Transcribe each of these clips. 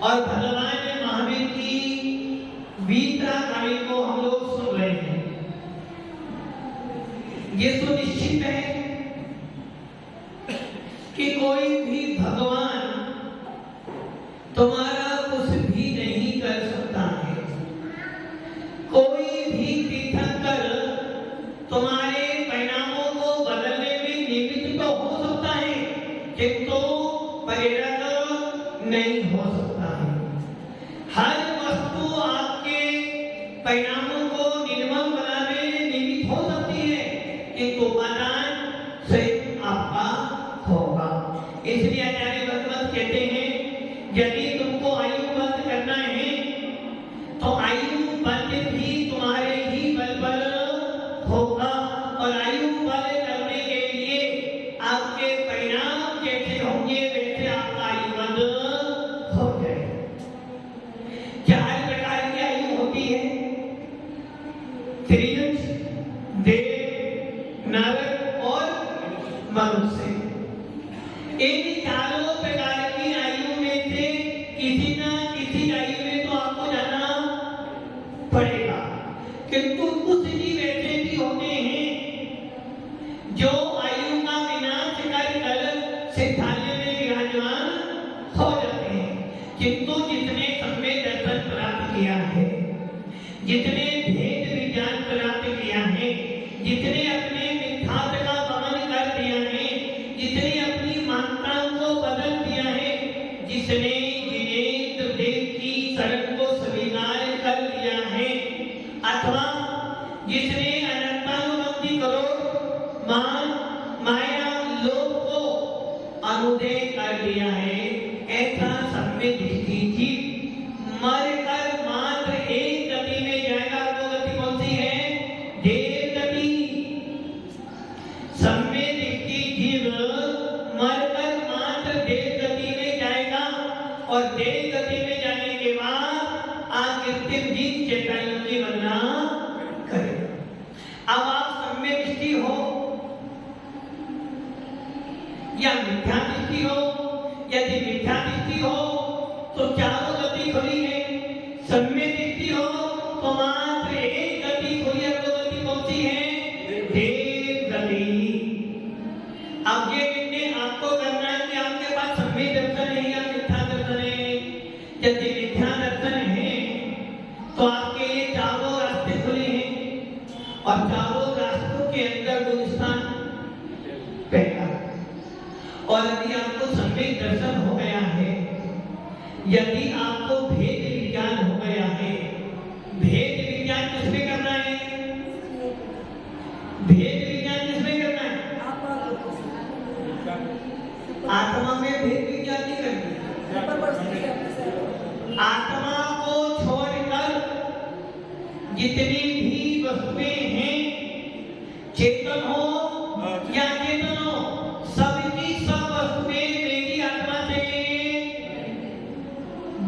और भगवान महावीर की वीतरा कहानी को हम लोग सुन रहे हैं। ये सुनिश्चित है कि कोई भी भगवान तुम्हारा कुछ भी नहीं कर सकता है। कोई भी तीर्थंकर तुम्हारे परिणामों को बदलने में निमित्त तो हो सकता है किंतु प्रेरक नहीं हो सकता है। हर वस्तु आपके परिणामों को निर्मल बनाने में निमित्त हो सकती है किंतु परिणाम स्वयं आपका होगा। इसलिए आचार्य भगवत कहते हैं यदि तुमको आयु बंद करना है तो आयु बंद भी तुम्हारे ही बल पर होगा और आयु बंद करने के लिए आपके परिणाम जैसे होंगे वैसे आपका आयु बंद हो जाए। क्या हर प्रकार की आयु होती है? त्रिजंश, देव, नर और मनुष्य। इन चारों प्रकार की आयु में से किसी न किसी आयु में तो आपको जाना पड़ेगा किंतु कुछ जीव ऐसे भी होते हैं जो आयु का विनाश कर सिद्धालय में विराजमान हो जाते हैं किंतु जितने सम्य दर्शन प्राप्त किया है, जितने भेद विज्ञान प्राप्त किया है, जितने अपने मिथ्यात्व का दमन कर दिया है, जितने अपनी मान्यताओं को बदल दिया है, जिसने जिनेन्द्र देव की शरण को स्वीकार कर लिया है अथवा जिसने अनंतानुबंधी करोड़ माया लोक को अनुदय कर दिया है, ऐसा सम्य दृष्टि जीव मर कर मात्र एक गति में जाएगा। वो गति कौन सी है? देव गति। सम्य दृष्टि जीव मर कर मात्र देव गति में जाएगा और देव गति में जाने के बाद आकृतिक जीव चैतन्य की वंदना करेगा। अब आप सम्य दृष्टि हो या मिथ्या दृष्टि हो, यदि मिथ्या दृष्टि हो तो चारों गति खुली है, सम्य दृष्टि हो तो मात्र एक गति खुली है। वो गति कौन सी है? देव गति। अब ये निर्णय आपको करना है कि आपके पास सम्य दर्शन है या मिथ्या दर्शन है। यदि मिथ्या दर्शन है तो आपके लिए चारों रास्ते खुले हैं और चारों रास्तों के अंदर दो स्थान पहला। और यदि आपको सम्यक दर्शन हो गया है, यदि आपको भेद विज्ञान हो गया है, भेद विज्ञान किसमें करना है? भेद विज्ञान किसमें करना है? आत्मा में भेद विज्ञान नहीं करना। आत्मा को जितनी भी वस्तुएं हैं, चेतन हो या चेतन हो, सबकी सब वस्तुएं मेरी आत्मा से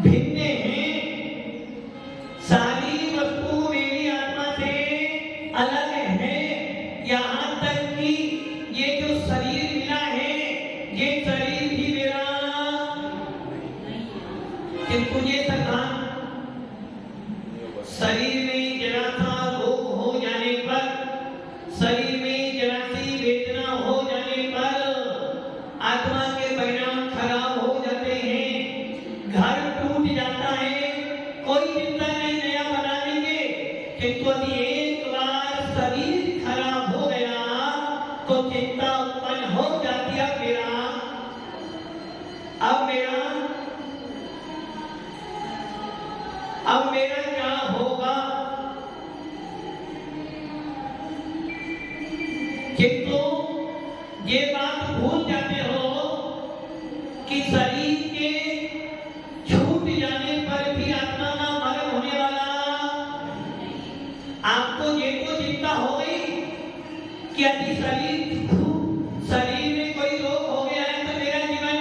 भिन्न हैं। सारी वस्तु मेरी आत्मा से अलग है। यहाँ तक कि ये जो शरीर मिला है, ये शरीर भी मेरा, किंतु ये सरदार शरीर में जरा सा रोग हो जाने पर, शरीर में जरा सी वेदना हो जाने पर आत्मा के परिणाम खराब हो जाते हैं, घर टूट जाता है। कोई चिंता नहीं, नया बना लेंगे। किंतु यदि एक बार शरीर खराब हो गया तो चिंता उत्पन्न हो जाती है। अब मेरा क्या होगा? किंतु ये बात भूल जाते हो कि शरीर के छूट जाने पर भी आत्मा का मरण होने वाला। आपको ये तो चिंता हो गई कि यदि शरीर में कोई रोग हो गया है तो मेरा जीवन,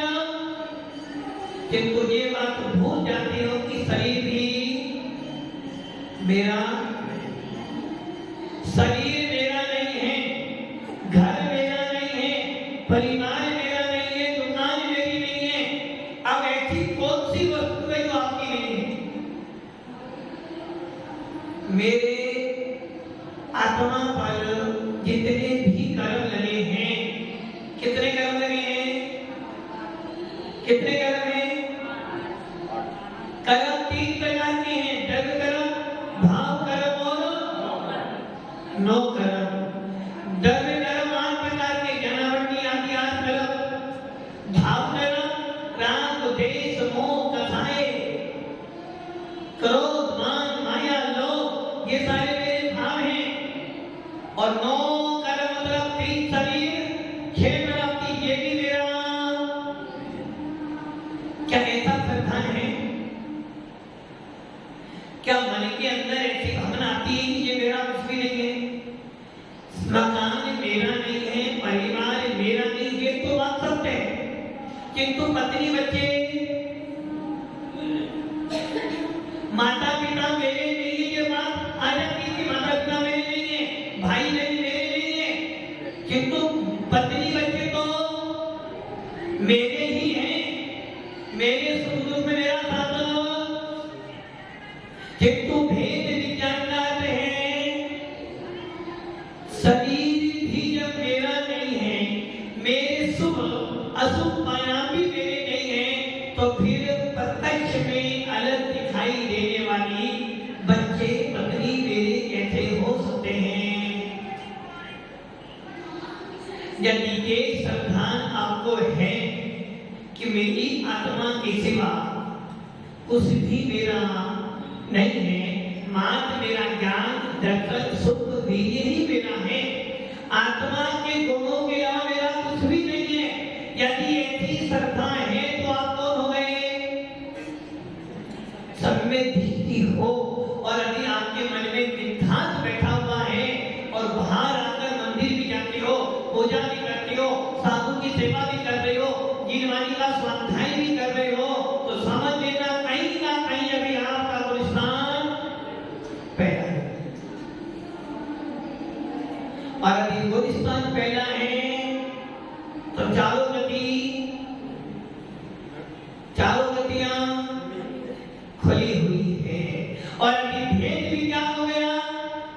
किंतु ये बात भूल जाते हो कि शरीर भी मेरा, शरीर मेरा नहीं है, घर मेरा नहीं है, परिवार मेरा नहीं है, दुकान मेरी नहीं है। अब ऐसी कौन सी वस्तु है जो आपकी नहीं है? मेरे आत्मा पर जितने भी कर्म लगे हैं, कितने कर्म लगे हैं? कितने कर्म हैं? कर्म 3 प्रकार के हैं, द्रव्य कर्म, भाव कर्म और नो कर्म। द्रव्य कर्म 8 प्रकार के, जनावटी आदि 8 कर्म। भाव कर्म राग द्वेष मोह कथाएं, क्रोध मान माया लोभ, ये सारे मेरे भाव हैं। और नो कर्म मतलब 3 शरीर 6 प्राप्ति, ये भी मेरा। क्या ऐसा श्रद्धा है? क्या मन के अंदर ऐसी भावना आती है कि ये मेरा कुछ भी नहीं है, मकान मेरा नहीं है, परिवार मेरा नहीं, ये तो बात सत्य है। किंतु पत्नी बच्चे, माता पिता मेरे नहीं है, ये बात आ जाती है कि माता पिता मेरे नहीं है, भाई बहन मेरे नहीं है। किंतु पत्नी बच्चे तो मेरे ही हैं, मेरे सुख दुख में मेरा साथ। किंतु भेद विज्ञान का अर्थ है, शरीर भी जब मेरा नहीं है, मेरे शुभ अशुभ परिणाम भी मेरे नहीं है, तो फिर प्रत्यक्ष में अलग दिखाई देने वाली बच्चे पत्नी मेरे कैसे हो सकते हैं? यदि ये श्रद्धान आपको है कि मेरी आत्मा के सिवा कुछ भी मेरा नहीं है, मात्र मेरा ज्ञान दर्शन सुख भी यही मेरा है, आत्मा के गुणों के अलावा मेरा कुछ भी नहीं है। यदि ऐसी श्रद्धा है तो आप कौन हो गए? सब में दृष्टि हो। और यदि आपके मन में सिद्धांत बैठा हुआ है और बाहर आकर मंदिर भी जाते हो, पूजा भी करते हो, साधु की सेवा भी कर रहे हो, जीवनी का स्वाध्याय भी कर रहे हो, तो समझ लेना कहीं ना कहीं अभी आपका गुलिस्तान पहला है। और यदि गुलिस्तान पहला है तो चारों गतियां खुली हुई है। और यदि भेद भी क्या हो गया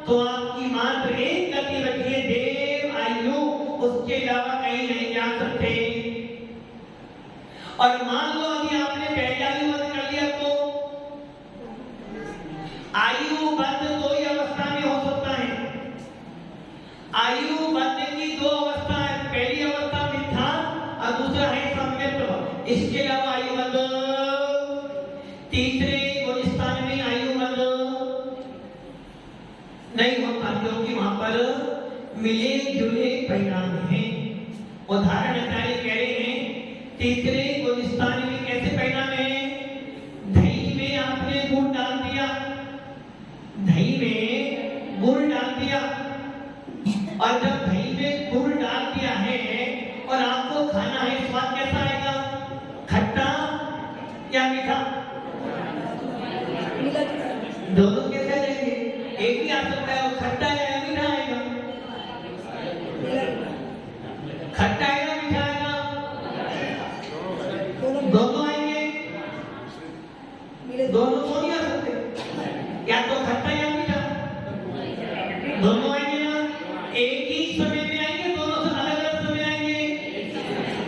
तो आपकी मात्र एक गति बची है, देव आयु, उसके अलावा कहीं नहीं जा सकते। और मान लो यदि आपने पहले आयु बंद कर लिया तो आयु बंद 2 अवस्था में हो सकता है। आयु बंद की 2 अवस्था है, पहली अवस्था मिथ्या और दूसरा है सम्मित। इसके अलावा आयु बंद, तीसरे गुलिस्तान में आयु बंद नहीं होता, क्योंकि वहां पर मिले जुले परिणाम हैं। उदाहरण आचार्य कह रहे हैं, तीसरे गुलिस्तान में कैसे परिणाम है? दही में आपने गुड़ डाल दिया, दही में और जब दही में गुड़ डाल दिया है और आपको खाना है, स्वाद कैसा आएगा? खट्टा या मीठा? दोनों कैसे आएंगे? एक ही आ सकता है, वो खट्टा या मीठा आएगा? खट्टा आएगा, मीठा आएगा? दोनों आएंगे? दोनों तो नहीं आ सकते, या तो खट्टा या मीठा, दोनों आएंगे ना? एक ही समय में आएंगे, दोनों से अलग अलग समय आएंगे?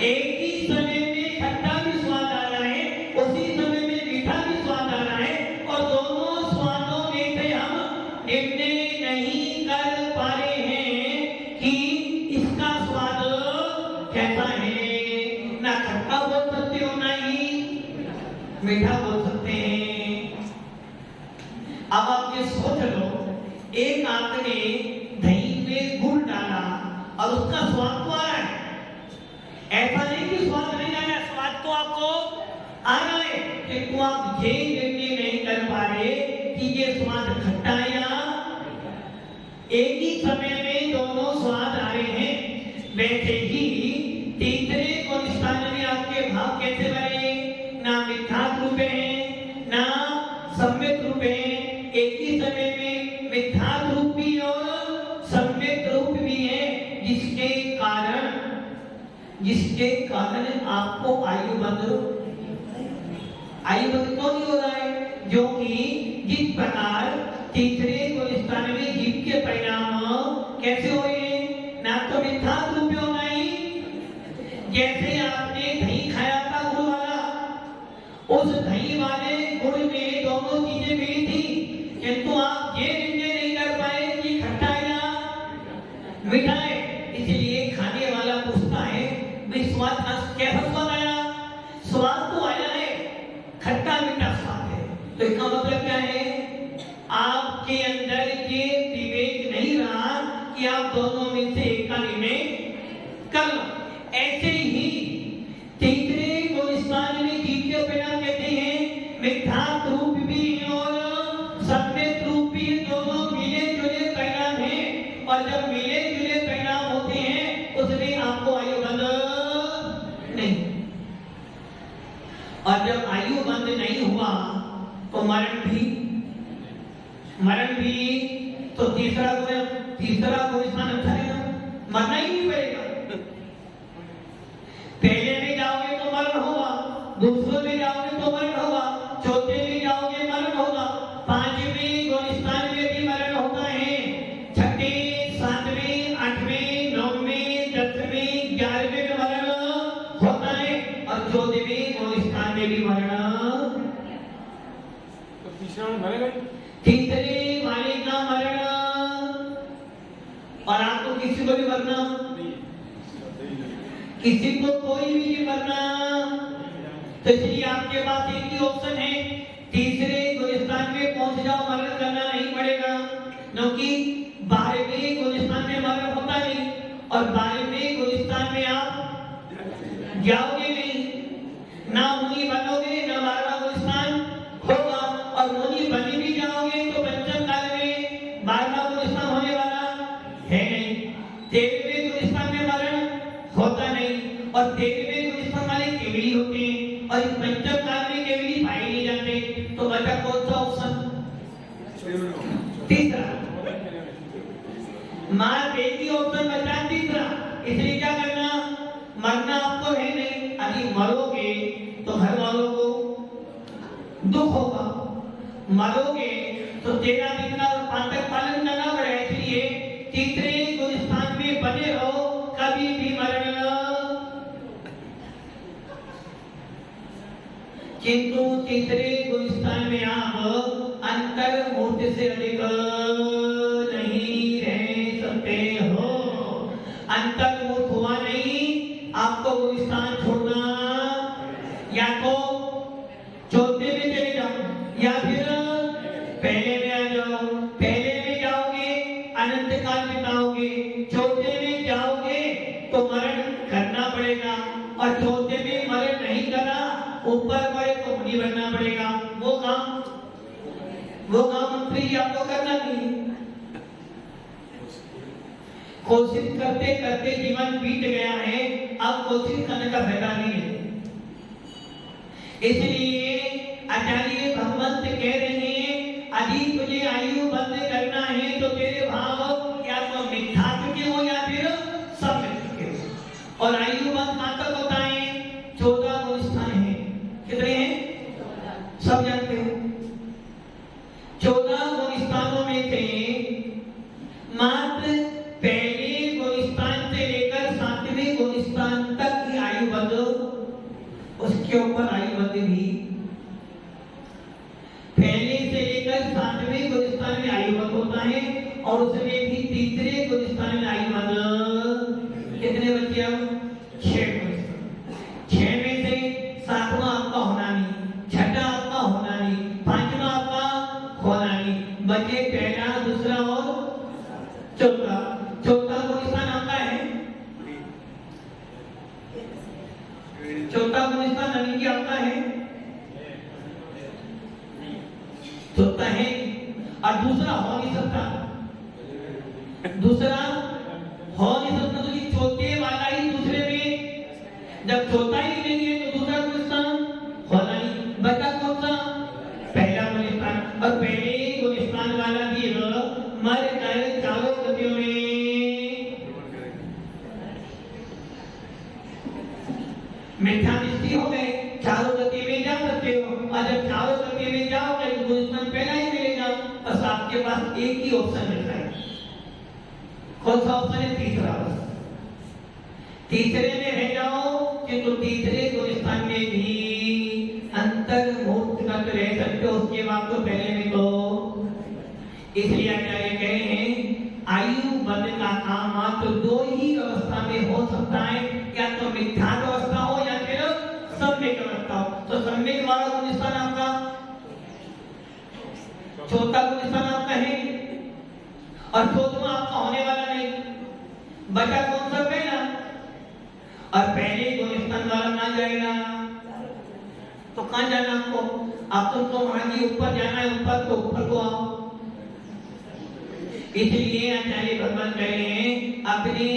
एक ही समय में खट्टा भी स्वाद आ रहा है, उसी समय में मीठा भी स्वाद आ रहा है, और दोनों स्वादों में से हम निर्णय नहीं कर पा रहे हैं कि इसका स्वाद कैसा है। ना खट्टा बोल सकते हो, ना ही मीठा बोल सकते हैं। अब आप ये सोच लो, एक आपने दही में गुड़ डाला और उसका स्वाद तो आ रहा है, ऐसा नहीं कि स्वाद नहीं आ रहा है, स्वाद तो आपको आ रहा है, किंतु आप ये निर्णय नहीं कर पा रहे कि ये स्वाद खट्टा है या। एक ही समय में दोनों स्वाद आ रहे हैं। वैसे ही तीसरे गुण स्थान में आपके भाव कैसे बने? ना मिथ्यात्व रूप है, ना सम्यक रूप है। एक ही समय में मिथ्यात्व रूप भी और सम्यक रूप भी है, जिसके कारण आपको आयुबंध क्यों नहीं हो रहा है? जो कि जिस प्रकार तीसरे गुण स्थान में जीव के परिणाम कैसे हुए? ना तो मिथ्यात्व रूप होना ही, जैसे आपने दही खाया था गुड़ वाला, उस दही वाले गुड़ में दोनों चीजें मिली थी, किंतु आप ये निर्णय नहीं कर पाए कि खट्टा या मीठा है। इसलिए खाने वाला पूछता है, भाई स्वाद कैसा स्वाद आया? स्वाद तो आया है, खट्टा मीठा स्वाद है। तो इसका मतलब क्या है? आपके अंदर ये विवेक नहीं रहा कि आप दोनों में से एक का निर्णय कर लो। ऐसे ही तीसरे गुण स्थान में जीव के परिणाम कहते हैं, मिथ्यात्व रूप भी और सम्यक रूप भी, दोनों मिले जुले परिणाम हैं, और जब मिले जुले परिणाम होते हैं उसमें आपको आयुबंध नहीं, और जब आयुबंध नहीं हुआ तो मरण भी तो तीसरा गुण स्थान अच्छा है ना, मरना ही नहीं पड़ेगा। पहले में जाओगे तो मरण होगा, दूसरे में जाओगे तो मरण होगा, चौथे में जाओगे मरण होगा, पांचवें गुण स्थान में भी मरण होता है, छठे, सातवें, आठवें, नौवें, 10वें, 11वें में मरण होता है, और 14वें गुण स्थान में भी मरण। तीसरे वाले का मरण, और आपको किसी को भी मरना, किसी को कोई भी नहीं मरना, तो इसलिए आपके पास एक ही ऑप्शन है, तीसरे गुण स्थान में पहुंच जाओ, मरण करना नहीं पड़ेगा, क्योंकि 12वें गुण स्थान में मरण होता नहीं, और 12वें गुण स्थान में आप जाओगे नहीं, ना मुनि बनोगे, ना 12वां गुण स्थान होगा, और मुनि बने भी जाओगे तो पंचम काल में 12वां गुण स्थान होने वाला है नहीं। 13वें गुण स्थान में मरण होता नहीं, और 13वें गुण स्थान वाले केवली होते हैं, और इस पंचम काल में केवली पाए नहीं जाते। तो बचा कौन सा ऑप्शन? तीसरा। मार एक ही ऑप्शन बचा, तीसरा। इसलिए क्या करना? मरना आपको है नहीं, अभी मरोगे तो घर वालों को दुख होगा, मरोगे तो 13 दिन का पांचक पालन करना पड़ेगा। इसलिए तीसरे गुण स्थान में बने रहो, कभी भी मरण। किंतु तीसरे गुण स्थान में आप अंतर मूर्ति से अधिक नहीं रह सकते हो। अंतर मूर्त हुआ नहीं, आपको गुण स्थान छोड़ना, या तो चौथे में चले जाओ, या फिर पहले में आ जाओ। पहले में जाओगे अनंत काल बिताओगे, चौथे में जाओगे तो मरण करना पड़ेगा, और चौथे में मरण नहीं करा, ऊपर बड़े तो मुनि बनना पड़ेगा। वो काम मंत्री आपको करना नहीं। कोशिश करते करते जीवन बीत गया है, अब कोशिश करने का फायदा नहीं है। इसलिए आचार्य भगवंत कह रहे हैं, यदि तुझे आयु बंद करना है तो तेरे भाव या तो मिथ्यात्व के हो या फिर सम्मित के हो। और आयु बंद कहाँ तक होता है? 14 गुण स्थान है। कितने हैं? सब जानते हो। 14 गुण स्थानों में से मात्र पहले गुण स्थान से लेकर 7वें गुण स्थान तक की आयु बंद, उसके ऊपर आयु बंद भी पहले से लेकर 7वें गुण स्थान में आयु बंद होता है। और उसमें भी तीसरे गुण स्थान में आयु बंद कितने बच्चे? अब 6 गुण स्थान। 6 में से 7वां आपका होना नहीं, 6ठा आपका होना नहीं, 5वां आपका होना नहीं, बचे पहला, दूसरा और चौथा। चौथा गुण स्थान आपका है, चौथा गुण स्थान नवीन जी आपका है, चौथा है। और दूसरा हो नहीं सकता, दूसरा हो नहीं सकता, तो ये चौथे वाला ही दूसरे में, जब चौथा ही नहीं है तो दूसरा गुण स्थान होना नहीं, बचा कौन सा? पहला गुण स्थान। और पहले गुण स्थान वाला भी मर कर चारों गतियों में मिथ्या दृष्टि हो गए, चारों गति में जा सकते हो। और जब चारों गति में जाओगे तो गुण स्थान पहला ही मिलेगा। बस आपके पास एक ही ऑप्शन मिलता है। कौन सा ऑप्शन है? तीसरा। तीसरे में रह जाओ कि तीसरे गुण स्थान में भी अंतर्मुक्त करते रह सकते हो, उसके बाद तो पहले में तो। इसलिए आचार्य कहे हैं आयु बंध का काम मात्र 2 ही अवस्था में हो सकता है, या तो मिथ्यात्व अवस्था हो या फिर सम्यक अवस्था हो। तो सम्यक वाला गुण स्थान आपका चौथा गुण स्थान आपका है, और 14वां आपका होने वाला नहीं, बचा कौन सा? पहला। और पहले गुण स्थान वाला कहाँ जाएगा? तो कहाँ जाना आपको? आपको तो महाराज ऊपर जाना है, ऊपर तो ऊपर को आओ। इसलिए आचार्य भगवान कह रहे हैं अपनी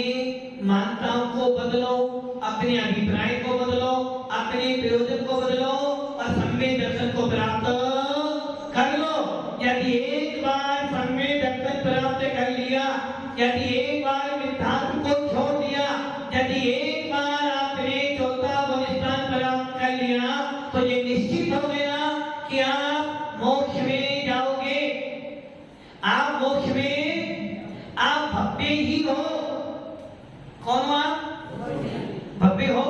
मान्यताओं को बदलो, अपने अभिप्राय को बदलो, अपने प्रयोजन को बदलो और सम्यक दर्शन को प्राप्त कर लो। यदि एक बार सम्यक दर्शन प्राप्त कर लिया, यदि एक बार मिथ्यात्व को छोड़ दिया, यदि एक बार आपने चौथा गुण स्थान प्राप्त कर लिया, तो ये निश्चित हो गया कि आप मोक्ष में जाओगे। आप मोक्ष में आप भव्य ही हो। कौन हो आप? भव्य हो।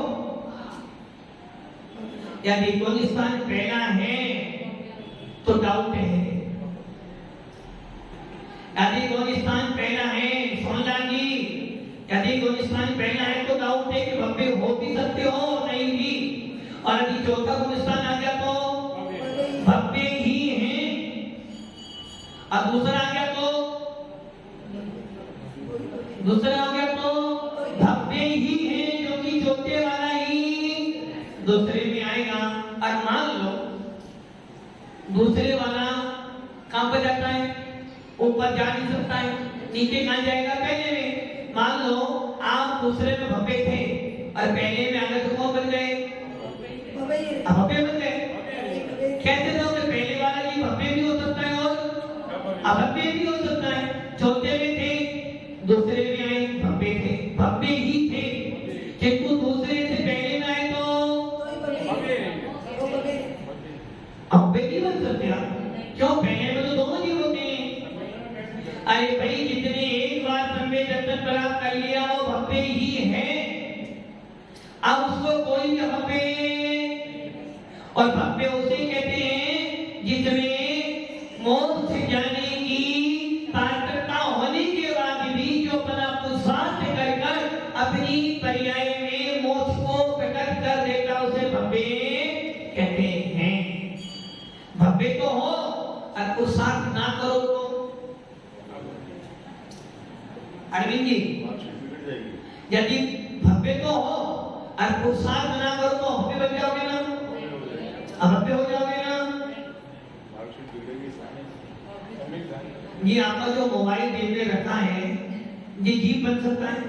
यदि गुण स्थान पहला है तो डाउट है, यदि गुण स्थान पहला है सोनलाल जी, यदि गुण स्थान पहला है तो डाउट है कि भव्य हो भी सकते हो, नहीं भी। और यदि चौथा गुण स्थान आ गया तो भव्य ही है, और दूसरा आ गया तो दूसरा आ गया तो भव्य ही है, जो कि चौथे वाला ही दूसरे में आएगा। और मान लो दूसरे वाला कहां पर जाता है? ऊपर जा नहीं सकता है, नीचे कहां जाएगा? पहले में। मान लो आप दूसरे में भव्य थे और पहले में आगे तो कौन बन गए? भव्य बन गए। कैसे रहोगे? पहले वाला ही भव्य भी हो सकता है और अभव्य भी हो सकता है। चौथे में थे, दूसरे में आए, भव्य थे, भव्य ही थे, किंतु दूसरे से पहले में आए तो अभव्य नहीं बन सकते आप। क्यों? पहले में तो दोनों ही होते हैं। अरे भाई, जितने एक बार सम्यक दर्शन प्राप्त कर लिया वो भव्य ही है। अब उसको कोई भी भव्य, और भव्य उसे कहते हैं जिसमें मोक्ष जाने की पात्रता होने के बाद भी जो अपना पुरुषार्थ कर अपनी पर्याय में मोक्ष को प्रकट कर देता, उसे भव्य कहते हैं। भव्य तो हो और पुरुषार्थ ना करो तो अरविंद जी, यदि भव्य तो हो और पुरुषार्थ ना करो तो भव्य बन जाओगे ना, अभव्य हो जाओगे ना। ये आपका जो मोबाइल जेब में रखा है, ये जीव बन सकता है?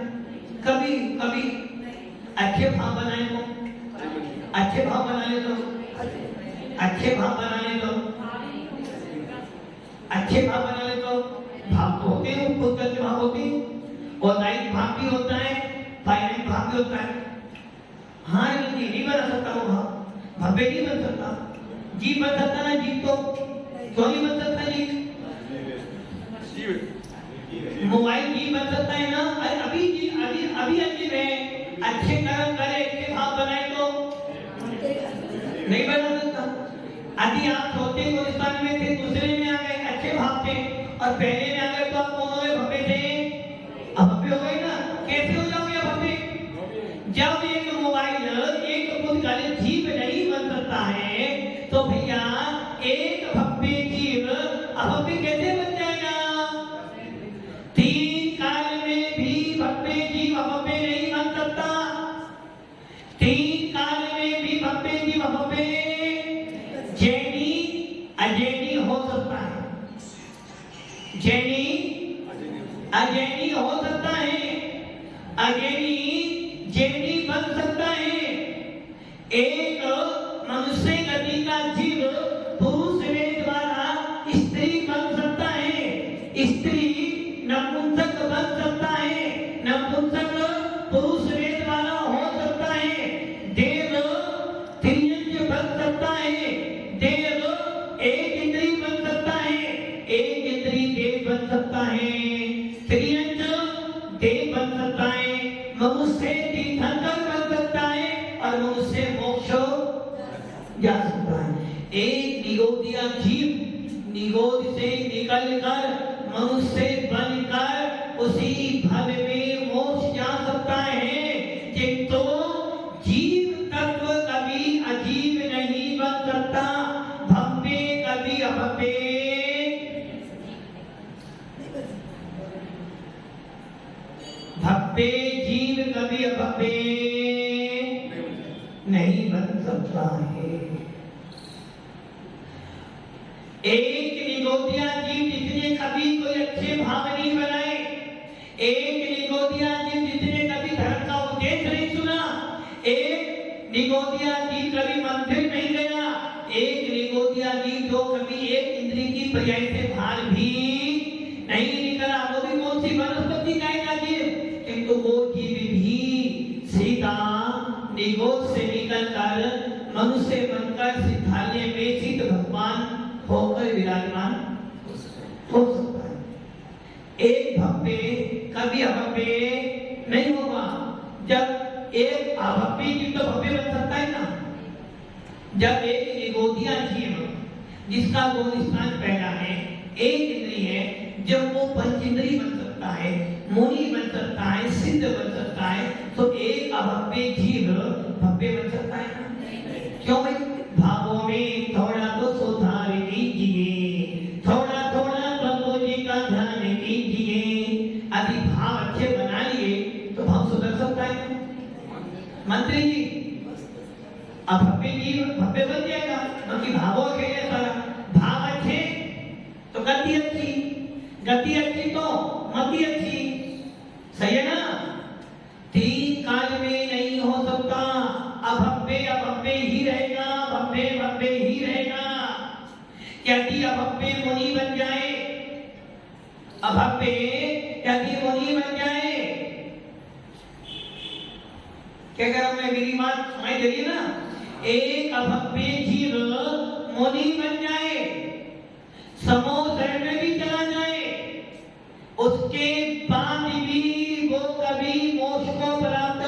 कभी कभी अच्छे भाव बनाए तो, अच्छे भाव बना ले तो, अच्छे भाव बना ले तो, अच्छे भाव बना ले तो भाव तो होते हैं, खुद करके भाव होते हैं, और लाइट भाव भी होता है, फाइनाइट भाव भी होता है। हाँ लेकिन नहीं बना सकता वो भाव, भव्य नहीं बन सकता। जीव बन सकता ना, जीव तो क्यों नहीं बन सकता? जीव मोबाइल जीव बन सकता है ना। अरे अभी अभी अजीब है, अच्छे कर्म करे, अच्छे भाव बनाए तो नहीं बना सकता। यदि आप चौथे हिंदुस्तान में थे, दूसरे में आ गए, अच्छे भाव थे, और पहले में आ गए तो आप कौन हो गए? भव्य थे, अभव्य हो गए ना। कैसे हो जाओगे अभव्य? जब एक मोबाइल एक पुस्तकालय जीव नहीं बन सकता है तो भैया एक भव्य जीव अभव्य कैसे बन जाएगा? तीन काल में भी भव्य जीव अभव्य नहीं बन सकता। तीन काल में भी भव्य जीव अभव्य जैनी अजैनी हो सकता है, जैनी अजैनी हो सकता है, अजैनी जैनी बन सकता है। एक मनुष्य गति का जीव पुरुष वेद द्वारा स्त्री बन सकता है, स्त्री नपुंसक बन सकता है, नपुंसक पुरुष वेद द्वारा हो सकता है, देव त्रियंज बन सकता है, देव एक इंद्री बन सकता है, एक इंद्री देव बन सकता है, त्रियंज देव बन सकता है, मनुष्य तीर्थंकर बन सकता है, और मनुष्य मोक्ष जा सकता है। एक निगोदिया जीव निगोद से निकलकर मनुष्य बनकर उसी भव में मोक्ष जा सकता है। किंतु जीव तत्व कभी अजीव नहीं बन सकता, भव्य कभी अभव्य भव्य जीव कभी अभव्य नहीं बन सकता है। एक निगोदिया जीव जिसने कभी कोई अच्छे भाव नहीं बनाए, एक निगोदिया जीव जिसने कभी धर्म का उपदेश नहीं सुना, एक निगोदिया जीव कभी मंदिर नहीं गया, एक निगोदिया जीव जो कभी एक इंद्री की पर्याय से बाहर भी नहीं निकला, वो भी कौन सी वनस्पति का जीव, किंतु वो जीव भी सीधा निगोद से निकलकर मनुष्य बनकर सिद्धालय में सिद्ध भगवान होकर विराजमान हो सकता है। एक भव्य कभी अभव्य नहीं होगा। जब एक अभव्य जीव तो भव्य बन सकता है ना। जब एक निगोदिया जीव जिसका गोलिस्तान पहला है, एक इंद्री है, जब वो पंचेंद्री बन सकता है, मुनि बन सकता है, सिद्ध बन सकता है, तो एक अभव्य जीव भव्य बन सकता है ना। क्यों भाई? भावों में थोड़ा तो सुधार कीजिए, थोड़ा थोड़ा प्रभु जी का ध्यान कीजिए। यदि भाव अच्छे बना लिए तो भाव सुधर सकता है। मंत्री जी अभव्य जीव भव्य बन जाएगा, क्योंकि भावों के लिए सारा भाव अच्छे तो गति अच्छी, गति अच्छी तो मति अच्छी, सही है ना। तीन काल में नहीं हो सकता, अभव्य अभव्य ही रहेगा, भव्य भव्य ही रहेगा। यदि अभव्य मुनि बन जाए, अभव्य यदि मुनि बन जाए, क्या कह रहा हूं मैं? मेरी बात सुनाई दे रही है ना। एक अभव्य जीव मुनि बन जाए, समूह शरण में भी चला जाए, उसके बाद भी वो कभी मोक्ष को प्राप्त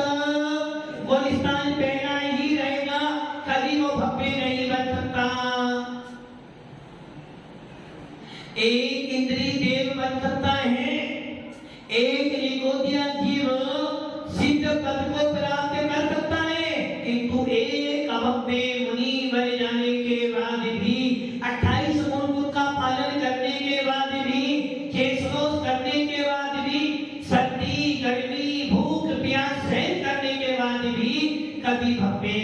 गोलिस्तान पहना ही रहेगा, कभी वो भव्य नहीं बन सकता। एक इंद्री देव बन सकता है, एक निगोदिया जीव सिद्ध पद को प्राप्त कर सकता है, किंतु एक अभव्य मुनि बन जाने के बाद भी 28 गुण का पालन करने के बाद भी, केशरोध करने के बाद भी, सर्दी गर्मी भूख प्यास सहन करने के बाद भी कभी भव्य।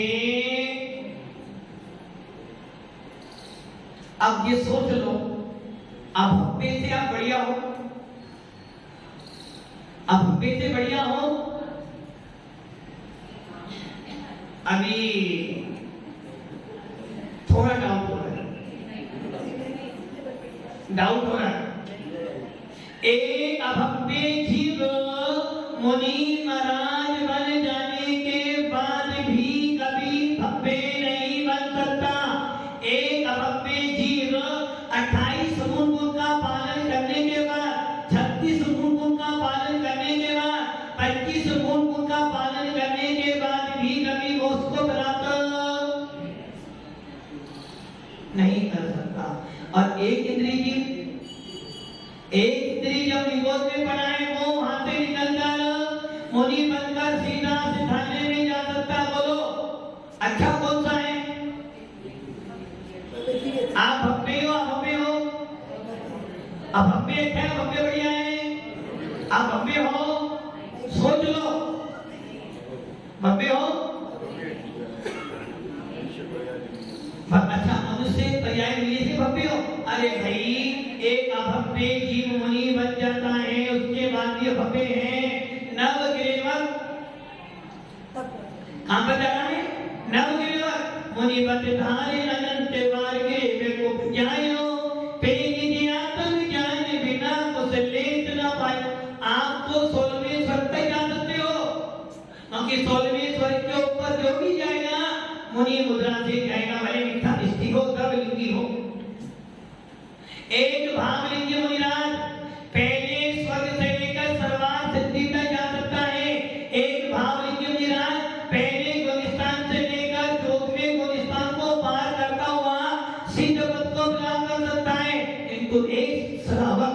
अब ये सोच लो, अब भव्य से आप बढ़िया हो, अब भव्य से बढ़िया हो, अभी थोड़ा डाउट हो रहा है, डाउट हो रहा है। एक अभव्य जीव मुनि महाराज बन जाने के बाद भी कभी भव्य नहीं बन सकता। एक अभव्य जीव 28 गुण का पालन करने के बाद, 36 गुण का पालन करने के बाद, 25 गुण का पालन करने के बाद भी कभी वो उसको प्राप्त नहीं कर सकता। और एक इंद्रिय जब निगोद में पड़ा है, वो वहां से निकलकर मुनि बनकर सीधा सिद्धालय में जा सकता। बोलो अच्छा कौन सा है? आप भव्य हो, अभव्य हो? अभव्य है, भव्य बढ़िया है। आप भव्य हो, सोच लो, भव्य हो। अच्छा मनुष्य पर्याय मिले से भव्य हो। अरे भाई, एक अभव्य जीव मुनि बन जाता है, उसके बाद ये भव्य है। नवग्रीवर कहां पर जाना है? नवग्रीवर मुनि बतधारे अनंत वार्गे बेको जायो पेनि ज्ञातन ज्ञान बिना कुछ लेत न पाए। आप तो 16वें स्वर्ग तक जा सकते हो, क्योंकि 16वें स्वर्ग के ऊपर जो भी जाएगा मुनि मुद्रा से जाएगा, भले मिथ्या दृष्टि हो, द्रवलिंगी हो। एक भावलिंगी मुनिराज पहले स्वर्ग से लेकर सर्वार्थ सिद्धि तक जा सकता है। एक भावलिंगी मुनिराज पहले गुणस्थान से लेकर 14वें गुणस्थान को पार करता हुआ सिद्ध पद को प्राप्त कर सकता है। किंतु एक श्रावक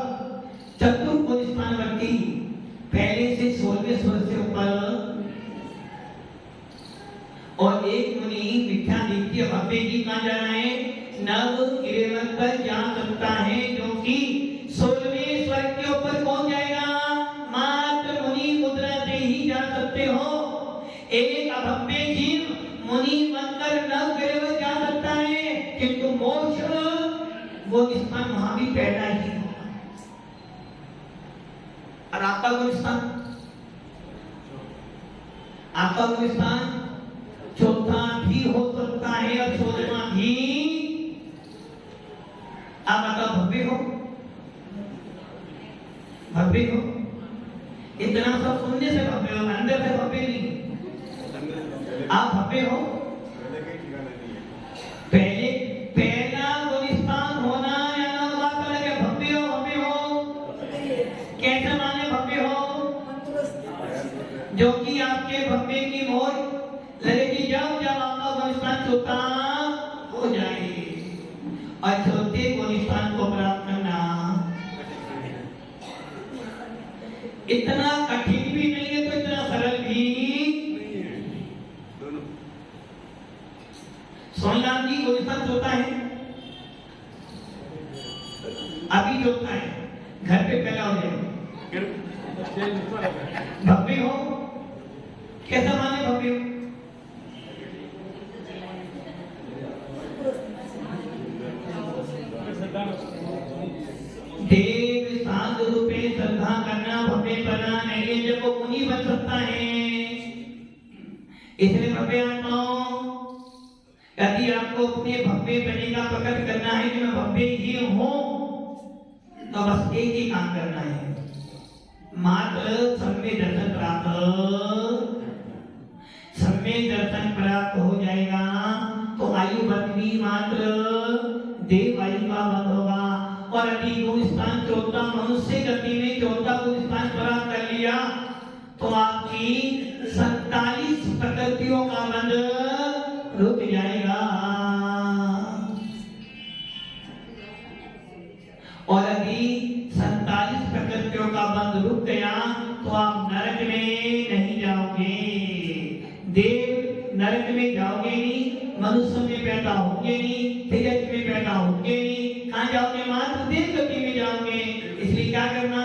चतुर्थ गुणस्थानवर्ती पहले से 16वें स्वर्ग से ऊपर, और एक मुनि मिथ्या दृष्टि भव्य जी कहां जा रहा है? नवग्रीवर तक जा सकता है, जो कि 16वें स्वर्ग के ऊपर कौन जाएगा? मात्र मुनि मुद्रा से ही जा सकते हो। एक अभव्य जीव मुनि बनकर नवग्रीवर जा सकता है, किंतु मोक्ष वो स्थान वहां भी पैदा ही होगा। और आपका गुणस्थान, आपका गुणस्थान चौथा भी हो सकता है और 16वां भी। आप बताओ भव्य हो, भव्य हो? इतना सब सुनने से भव्य हो, अंदर से भव्य नहीं। आप भव्य हो? पहले पहला गुणस्थान होना या ना बात अलग है। भव्य हो, भव्य हो कैसे माने भव्य हो? जो कि आपके भव्य की मोर लगेगी जब आपका गुणस्थान चौथा हो जाए। और चौथे गुणस्थान को प्राप्त करना इतना कठिन भी नहीं है, तो इतना सरल भी। सोनलाल जी गुणस्थान चौथा है, अभी चौथा है, घर पे पहला हो जाए। भव्य हो कैसा माने भव्य हो? देव साधु रूपे श्रद्धा करना भव्य बना नहीं है, जब वो मुनि बन सकता है। इसलिए भव्य यदि आपको अपने भव्य बने का प्रकट करना है कि मैं भव्य ही हूं, तो बस एक ही काम करना है, मात्र सम्यक दर्शन प्राप्त हो जाएगा। तो आयु बंध भी मात्र देव आयु का बंध होगा। और अभी गुणस्थान चौथा मनुष्य गति में चौथा गुणस्थान प्राप्त कर लिया, तो आपकी 47 प्रकृतियों का बंध रुक जाएगा। और अभी 47 प्रकृतियों का बंध रुक गया, तो आप नरक में नहीं जाओगे, देव नरक में जाओगे नहीं, मनुष्य में पैदा होंगे नहीं, तेजस में पैदा होंगे नहीं, कहां जाओगे? मात्र देव गति में जाओगे। इसलिए क्या करना?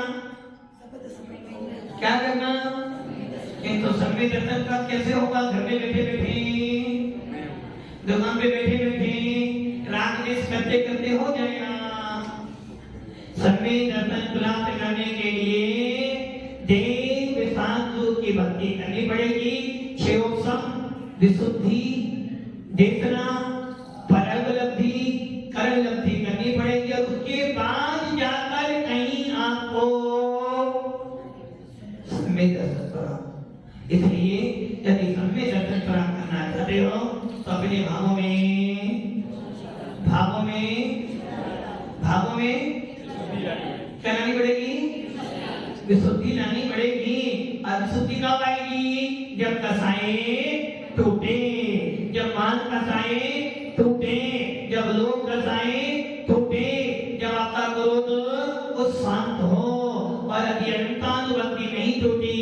क्या करना? किंतु सम्यक दर्शन का कैसे होगा? घर में बैठे बैठे, दुकान पे बैठे बैठे, रात में करते करते हो जाएगा। सम्यक दर्शन प्राप्त करने के लिए देव उपलब्धि करनी पड़ेगी। क्षेयोपशम विशुद्धि देशना परलब्धि करण लब्धि करनी पड़ेगी और उसके बाद जाकर कहीं आपको सम्यक दर्शन प्राप्त। इसलिए यदि सम्यक दर्शन प्राप्त करना चाहते हो तो अपने भावों में क्या लानी पड़ेगी? विशुद्धि लानी पड़ेगी। और विशुद्धि कब आएगी? जब कसाए टूटे, जब मान कसाए टूटे, जब लोग कसाए टूटे, जब आपका क्रोध वो शांत हो और यदि अनंतानुबंधी नहीं टूटी